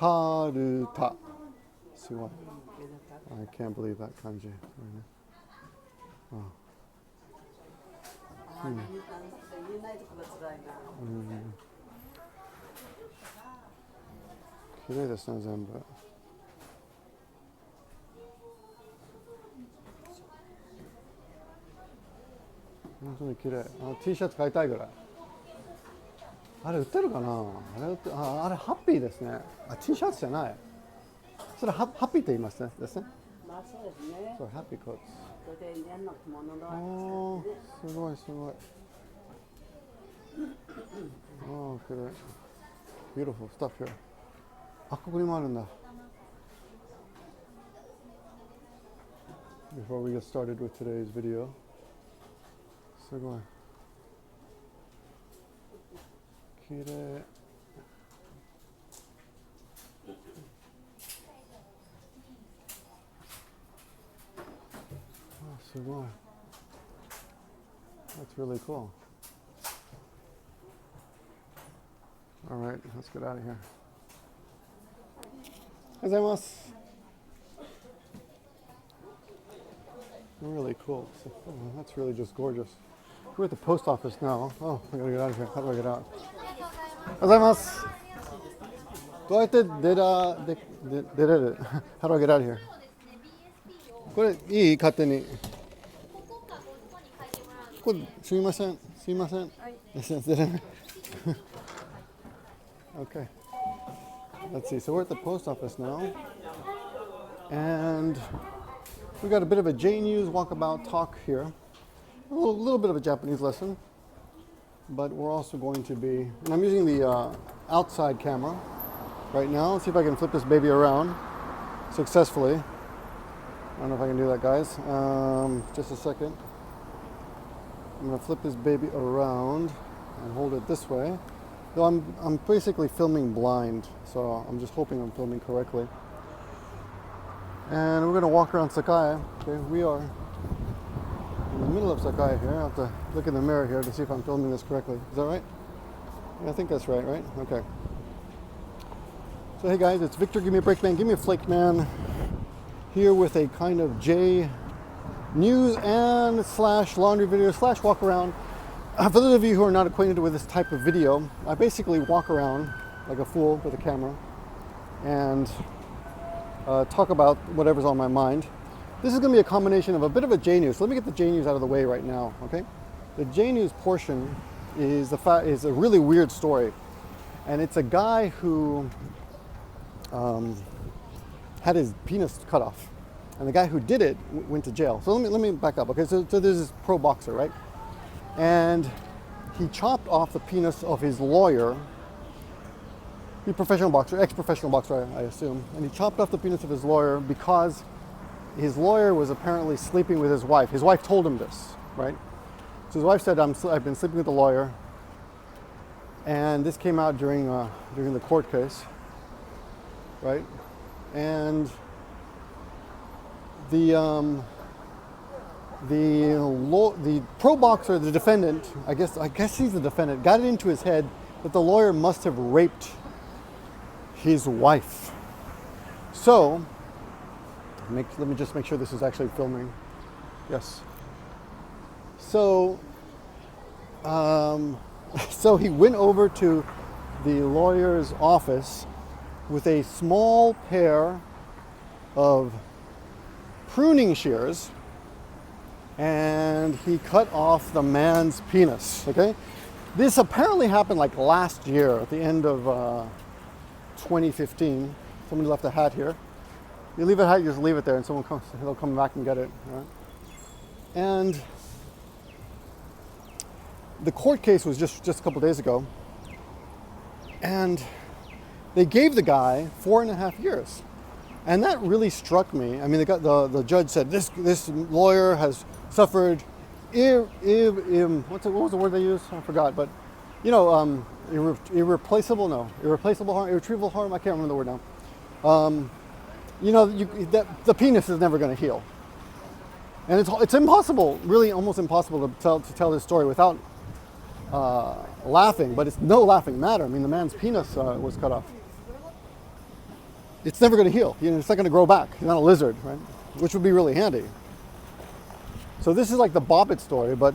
karuta. すごい。I can't believe that kanji. Wow. 綺麗ですね、全部。本当に綺麗。T シャツ買いたいぐらい。あれ売ってるかな。あれハッピーですね。T シャツじゃない。それハッピーって言いますね。ですね。まあそうですね。そう、ハッピーコート。それで年の着物のすごいすごい。綺麗。Beautiful stuff here. ここにもあるんだ。Before we get started with today's video. すごい。綺麗。すごい。That's really cool. All right, let's get out of here. おはようございます。Really cool. That's really just gorgeous. We're at the post office now. Oh, I gotta get out of here. How do I get out? おはようございます。どうやって出れる How do I get out of here? これいい勝手に。これすみません。すみません。出れない。Okay. Let's see. So we're at the post office now. And we got a bit of a Jnews walkabout talk here. A little bit of a Japanese lesson. But we're also going to be, and I'm using the outside camera right now. Let's see if I can flip this baby around successfully. I don't know if I can do that, guys. Just a second. I'm going to flip this baby around and hold it this way. Though I'm basically filming blind, so I'm just hoping I'm filming correctly. And we're going to walk around Sakai. Okay, we are in the middle of Sakai here. I have to look in the mirror here to see if I'm filming this correctly. Is that right? Yeah, I think that's right? Okay. So hey guys, it's Victor, give me a break man, give me a flake man. Here with a kind of Jnews and / laundry video / walk around. For those of you who are not acquainted with this type of video, I basically walk around like a fool with a camera and talk about whatever's on my mind. This is going to be a combination of a bit of a Jnews. So let me get the Jnews out of the way right now, okay? The Jnews portion is a really weird story, and it's a guy who had his penis cut off, and the guy who did it went to jail. So let me back up. Okay, so there's this pro boxer, right? And he chopped off the penis of his lawyer. He's a professional boxer, ex-professional boxer, I assume. And he chopped off the penis of his lawyer because his lawyer was apparently sleeping with his wife. His wife told him this, right? So his wife said, I've been sleeping with the lawyer. And this came out during the court case, right? And the pro boxer, the defendant, I guess he's the defendant, got it into his head that the lawyer must have raped his wife. So, let me just make sure this is actually filming. Yes. So, so he went over to the lawyer's office with a small pair of pruning shears, and he cut off the man's penis, okay? This apparently happened like last year at the end of 2015. Somebody left a hat here. You leave a hat, you just leave it there, and they'll come back and get it, right? And the court case was just a couple days ago, and they gave the guy 4.5 years. And that really struck me. I mean, the judge said, this lawyer has suffered what was the word they used? I forgot. But, irreplaceable harm, irretrievable harm. I can't remember the word now. The penis is never going to heal. And it's impossible, really almost impossible to tell this story without laughing. But it's no laughing matter. I mean, the man's penis was cut off. it's never going to heal. You know, it's not going to grow back. It's not a lizard, right? Which would be really handy. So this is like the bobbit story, but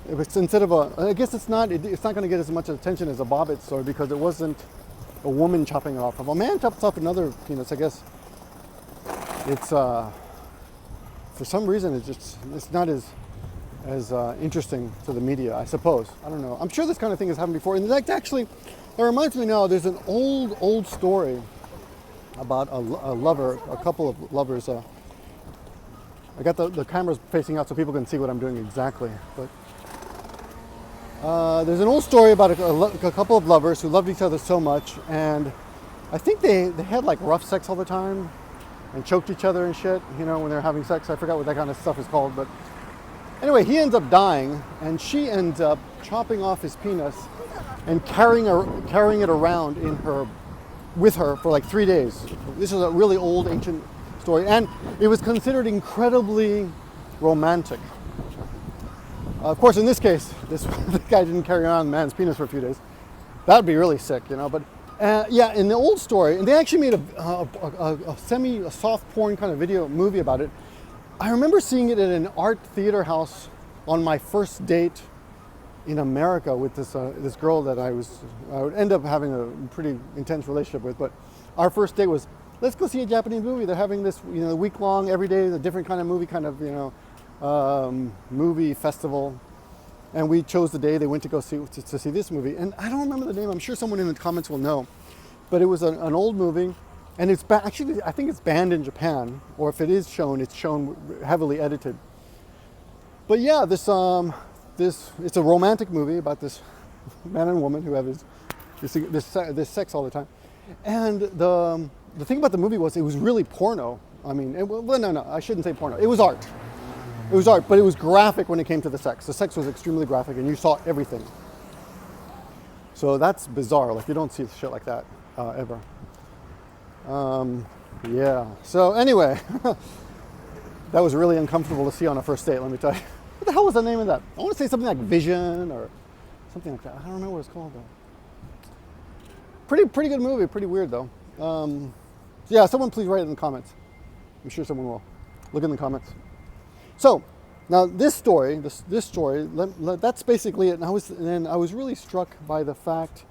it's instead of I guess it's not going to get as much attention as a bobbit story because it wasn't a woman chopping it off. If a man chops off another penis, I guess it's for some reason it's not as interesting to the media, I suppose. I don't know. I'm sure this kind of thing has happened before. And actually, it reminds me now. There's an old story about a couple of lovers. I got the cameras facing out so people can see what I'm doing exactly. But there's an old story about a couple of lovers who loved each other so much, and I think they had like rough sex all the time and choked each other and shit, you know, when they're having sex. I forgot what that kind of stuff is called, but anyway, he ends up dying, and she ends up chopping off his penis and carrying it around with her for like 3 days. This is a really old, ancient story, and it was considered incredibly romantic. Of course, in this case, this guy didn't carry around the man's penis for a few days. That would be really sick, you know. But yeah, in the old story, and they actually made a soft porn kind of movie about it. I remember seeing it at an art theater house on my first date in America with this girl that I would end up having a pretty intense relationship with. But our first date was, let's go see a Japanese movie. They're having this, you know, week long, every day, a different kind of movie, kind of, you know, movie festival. And we chose the day they went to go see this movie. And I don't remember the name. I'm sure someone in the comments will know. But it was an old movie. And it's actually, I think it's banned in Japan, or if it is shown, it's shown heavily edited. But yeah, it's a romantic movie about this man and woman who have this sex all the time. And the thing about the movie was it was really porno. I mean, no, I shouldn't say porno. It was art. It was art, but it was graphic when it came to the sex. The sex was extremely graphic, and you saw everything. So that's bizarre. Like, you don't see shit like that ever. Yeah. So anyway, that was really uncomfortable to see on a first date, let me tell you. What the hell was the name of that? I want to say something like Vision or something like that. I don't know what it's called though. Pretty good movie. Pretty weird though. Yeah, someone please write it in the comments. I'm sure someone will. Look in the comments. So now this story, that's basically it. And I was really struck by the fact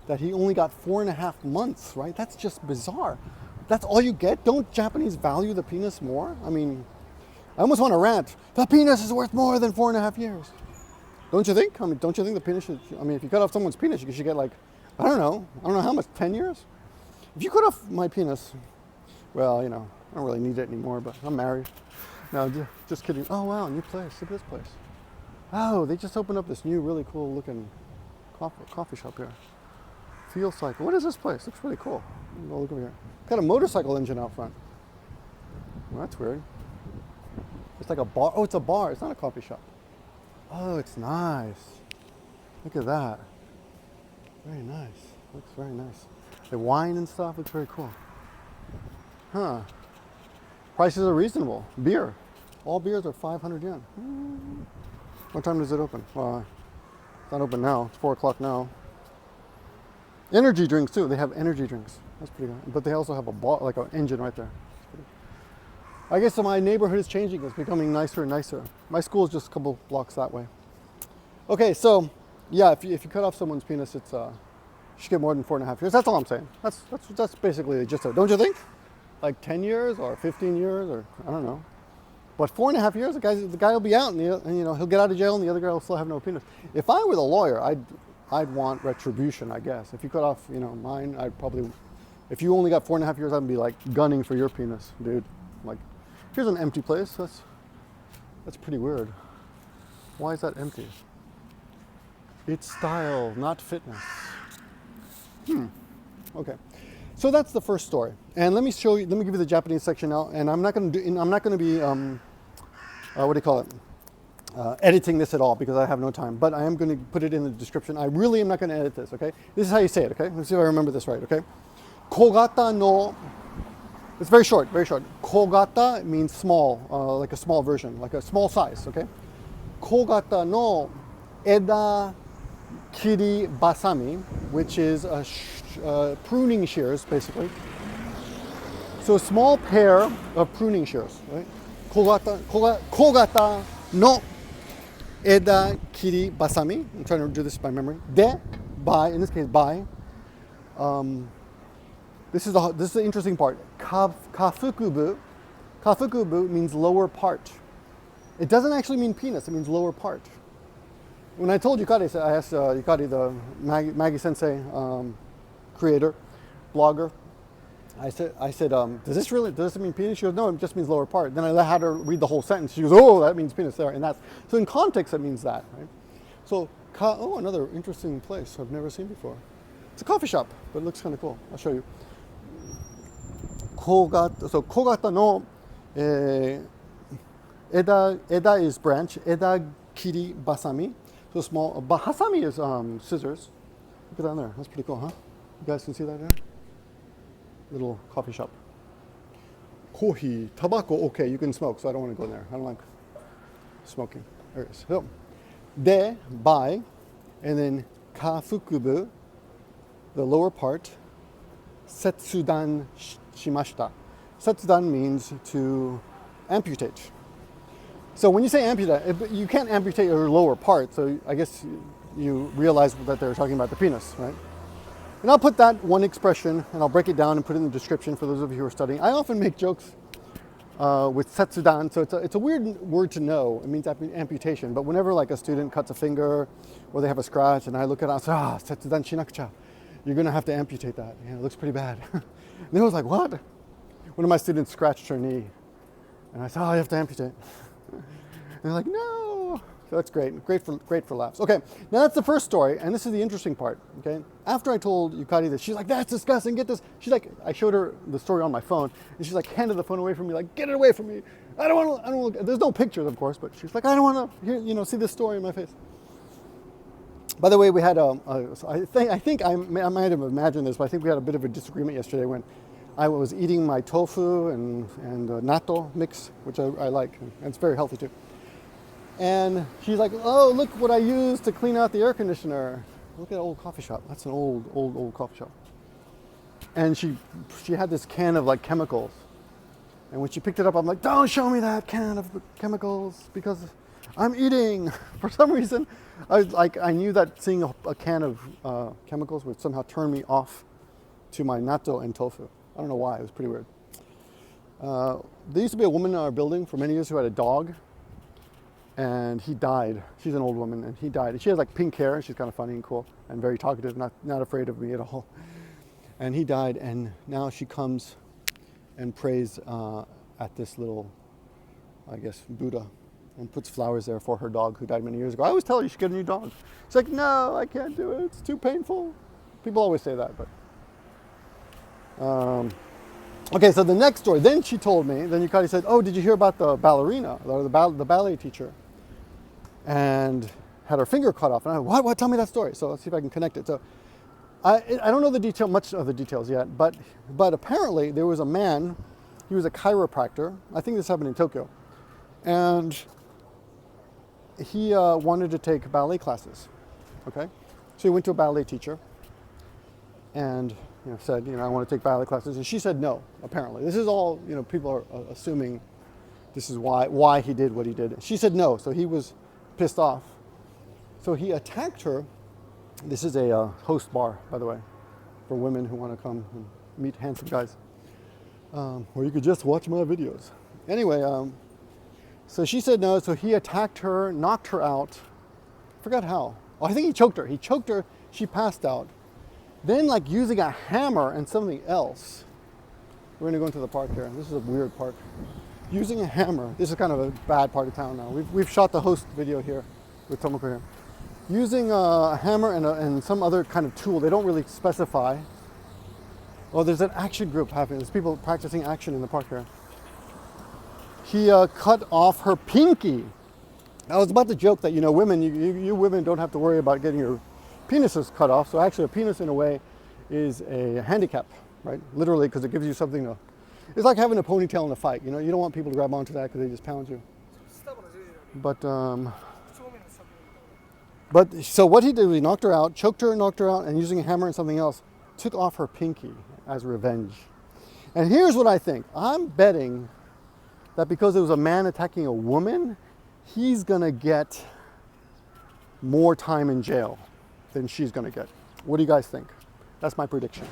that he only got 4.5 months, right? That's just bizarre. That's all you get? Don't Japanese value the penis more? I mean, I almost want to rant. The penis is worth more than 4.5 years. Don't you think? I mean, don't you think the penis should, I mean, if you cut off someone's penis, you should get like, I don't know how much, 10 years? If you cut off my penis, well, you know, I don't really need it anymore, but I'm married. No, just kidding. Oh, wow, new place. Look at this place. Oh, they just opened up this new, really cool looking coffee shop here. Feel Cycle. What is this place? Looks really cool. Go look over here. Got a motorcycle engine out front. Well, that's weird. It's like a bar. Oh, it's a bar. It's not a coffee shop. Oh, it's nice. Look at that. Very nice. Looks very nice. The wine and stuff looks very cool. Huh. Prices are reasonable. Beer. All beers are 500 yen. What time does it open? Well, it's not open now. It's 4 o'clock now. Energy drinks too. They have energy drinks. That's pretty good. But they also have a bar, like an engine right there. I guess my neighborhood is changing. It's becoming nicer and nicer. My school is just a couple blocks that way. Okay, so yeah, if you cut off someone's penis, it's you should get more than 4.5 years. That's all I'm saying. That's basically the gist of it. Don't you think? Like 10 years or 15 years or I don't know. But 4.5 years, the guy will be out, and you know he'll get out of jail, and the other guy will still have no penis. If I were the lawyer, I'd want retribution, I guess. If you cut off, you know, mine, I'd probably, if you only got 4.5 years, I'd be like gunning for your penis, dude. Like, here's an empty place. That's pretty weird. Why is that empty? It's style, not fitness. Okay. So that's the first story. And let me give you the Japanese section now. And I'm not going to be, what do you call it? Editing this at all because I have no time, but I am going to put it in the description. I really am not going to edit this, okay? This is how you say it, okay? Let's see if I remember this right, okay? Kogata no, it's very short, very short. Kogata means small, like a small version, like a small size, okay? Kogata no edakiribasami, which is pruning shears, basically. So a small pair of pruning shears, right? Kogata no edakiribasami. I'm trying to do this by memory. In this case, by. This is the interesting part. Kafukubu. Kafukubu means lower part. It doesn't actually mean penis. It means lower part. When I told Yukari, I asked Yukari, the Maggie Sensei creator, blogger. I said, does this mean penis? She goes, no, it just means lower part. Then I had her read the whole sentence. She goes, oh, that means penis there, and so in context, that means that, right? So, another interesting place I've never seen before. It's a coffee shop, but it looks kind of cool. I'll show you. Kogata no eda is branch. Edakiribasami. So small. Hasami is scissors. Look at that there. That's pretty cool, huh? You guys can see that there? Little coffee shop. Kohi, tobacco, okay, you can smoke, so I don't want to go in there. I don't like smoking. There it is. So, by, and then kafukubu, the lower part, setsudan shimashita. Setsudan means to amputate. So when you say amputate, you can't amputate your lower part, so I guess you realize that they're talking about the penis, right? And I'll put that one expression, and I'll break it down and put it in the description for those of you who are studying. I often make jokes with setsudan, so it's a weird word to know. It means amputation, but whenever like a student cuts a finger or they have a scratch, and I look at it, I say, setsudan shinakucha. You're going to have to amputate that. It looks pretty bad. And they was like, what? One of my students scratched her knee, and I said, you have to amputate. And they're like, no. So that's great for laughs. Okay, now that's the first story, and this is the interesting part. Okay, after I told Yukari this, she's like, "That's disgusting. Get this." She's like, I showed her the story on my phone, and she's like, handed the phone away from me, like, "Get it away from me! I don't want to." There's no pictures, of course, but she's like, "I don't want to see this story in my face." By the way, we had I think I might have imagined this, but I think we had a bit of a disagreement yesterday when I was eating my tofu and natto mix, which I like, and it's very healthy too. And she's like, "Oh, look what I used to clean out the air conditioner. Look at that old coffee shop. That's an old coffee shop." And she had this can of like chemicals. And when she picked it up, I'm like, "Don't show me that can of chemicals because I'm eating." For some reason, I knew that seeing a can of chemicals would somehow turn me off to my natto and tofu. I don't know why. It was pretty weird. There used to be a woman in our building for many years who had a dog. And he died. She's an old woman, and he died. She has like pink hair. She's kind of funny and cool, and very talkative, not afraid of me at all. And he died, and now she comes and prays at this little, I guess, Buddha, and puts flowers there for her dog who died many years ago. I always tell her you should get a new dog. She's like, "No, I can't do it. It's too painful." People always say that, but. Okay, so the next story. Then she told me. Then Yukari said, "Oh, did you hear about the ballerina, or the ballet teacher?" And had her finger cut off. And I went, what? Tell me that story. So let's see if I can connect it. So I don't know much of the details yet, but apparently there was a man. He was a chiropractor. I think this happened in Tokyo, and he wanted to take ballet classes. Okay, so he went to a ballet teacher, and said, I want to take ballet classes, and she said no. Apparently, this is all people are assuming. This is why he did what he did. She said no, so he was pissed off. So he attacked her. This is a host bar, by the way, for women who want to come and meet handsome guys. Or you could just watch my videos. Anyway, so she said no, so he attacked her, knocked her out. Forgot how. Oh, I think he choked her. She passed out. Then, like, using a hammer and something else. We're going to go into the park here. This is a weird park. Using a hammer. This is kind of a bad part of town now. We've shot the host video here with Tomoko here. Using a hammer and some other kind of tool. They don't really specify. Oh, there's an action group happening. There's people practicing action in the park here. He cut off her pinky. I was about to joke that, women, you women don't have to worry about getting your penises cut off. So actually a penis in a way is a handicap, right? Literally, because it gives you something to, it's like having a ponytail in a fight. You don't want people to grab onto that because they just pound you. But so what he did, he knocked her out, choked her, knocked her out, and using a hammer and something else, took off her pinky as revenge. And here's what I think. I'm betting that because it was a man attacking a woman, he's gonna get more time in jail than she's gonna get. What do you guys think? That's my prediction.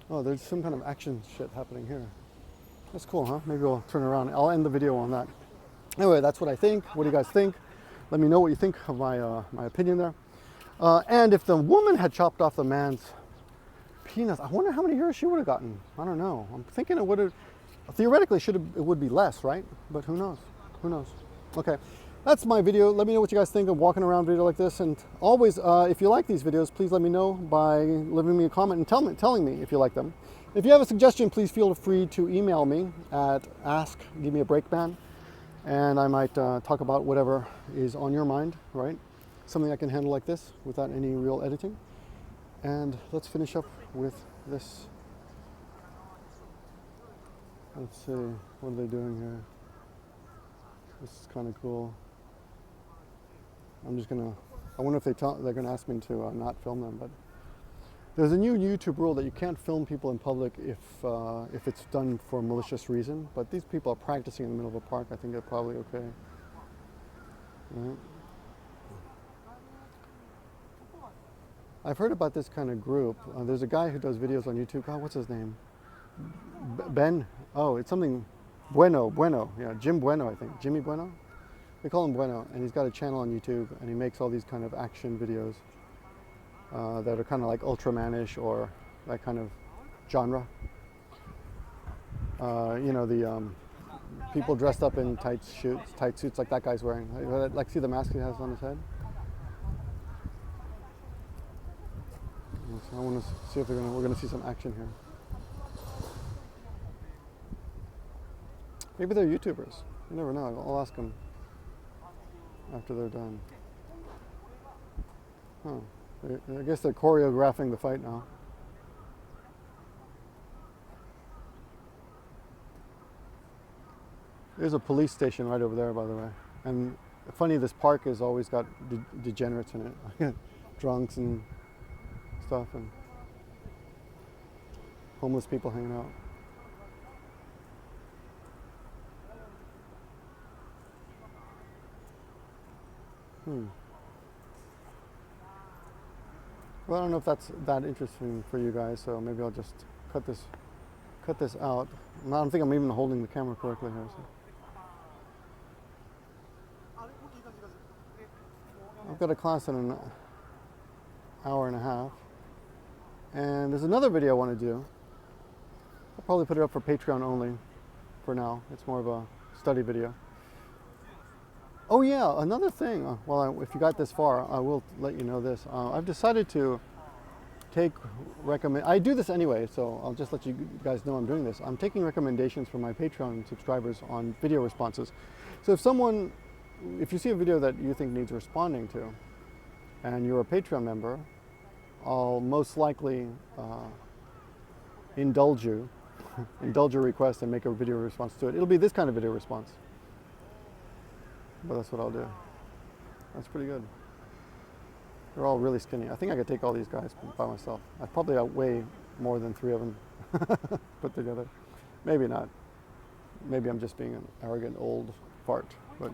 Oh, there's some kind of action shit happening here. That's cool, huh? Maybe we'll turn around. I'll end the video on that. Anyway, that's what I think. What do you guys think? Let me know what you think of my opinion there. And if the woman had chopped off the man's penis, I wonder how many years she would have gotten. I don't know. I'm thinking it would have, theoretically, it would be less, right? But who knows? Who knows? Okay, that's my video. Let me know what you guys think of walking around video like this. And always, if you like these videos, please let me know by leaving me a comment and telling me if you like them. If you have a suggestion, please feel free to email me at askgimmeabreakman, and I might talk about whatever is on your mind, right? Something I can handle like this without any real editing. And let's finish up with this. Let's see, what are they doing here? This is kind of cool. I'm just gonna, I wonder if they're gonna ask me to not film them, but there's a new YouTube rule that you can't film people in public if it's done for a malicious reason, but these people are practicing in the middle of a park. I think they're probably okay. Right. I've heard about this kind of group. There's a guy who does videos on YouTube. God, what's his name? Ben? Oh, it's something Bueno. Yeah, Jim Bueno, I think. Jimmy Bueno? They call him Bueno. And he's got a channel on YouTube, and he makes all these kind of action videos that are kind of like Ultraman-ish or that kind of genre. You know, the people dressed up in tight suits like that guy's wearing. Like, see the mask he has on his head? I want to see if we're going to see some action here. Maybe they're YouTubers. You never know. I'll ask them after they're done. Huh. I guess they're choreographing the fight now. There's a police station right over there, by the way. And funny, this park has always got degenerates in it. Drunks and stuff, and homeless people hanging out. Well, I don't know if that's that interesting for you guys, so maybe I'll just cut this out. I don't think I'm even holding the camera correctly here. So. I've got a class in an hour and a half. And there's another video I want to do. I'll probably put it up for Patreon only for now. It's more of a study video. Oh yeah, another thing. If you got this far, I will let you know this. I've decided to I do this anyway, so I'll just let you guys know I'm doing this. I'm taking recommendations from my Patreon subscribers on video responses. So if you see a video that you think needs responding to, and you're a Patreon member, I'll most likely indulge your request and make a video response to it. It'll be this kind of video response. But that's what I'll do. That's pretty good. They're all really skinny. I think I could take all these guys by myself. I probably outweigh more than 3 of them put together. Maybe not. Maybe I'm just being an arrogant old fart. But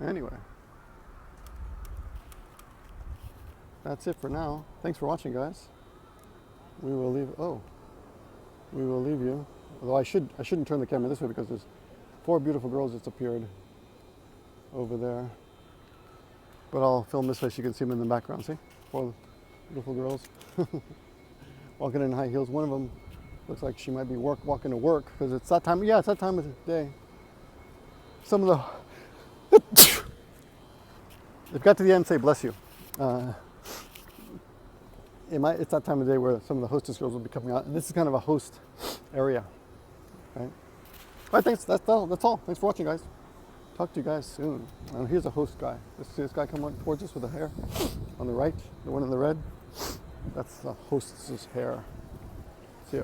anyway. That's it for now. Thanks for watching, guys. We will leave you. Although I shouldn't turn the camera this way because there's 4 beautiful girls that's appeared over there. But I'll film this way so you can see them in the background. See? 4 beautiful girls walking in high heels. One of them looks like she might be walking to work because it's that time. Yeah, it's that time of the day. Some of the they've got to the end and say bless you. It's that time of day where some of the hostess girls will be coming out, and this is kind of a host area, right? All right, thanks. That's all. Thanks for watching, guys. Talk to you guys soon. Here's a host guy. See this guy come up towards us with the hair on the right, the one in the red. That's the hostess's hair. See ya.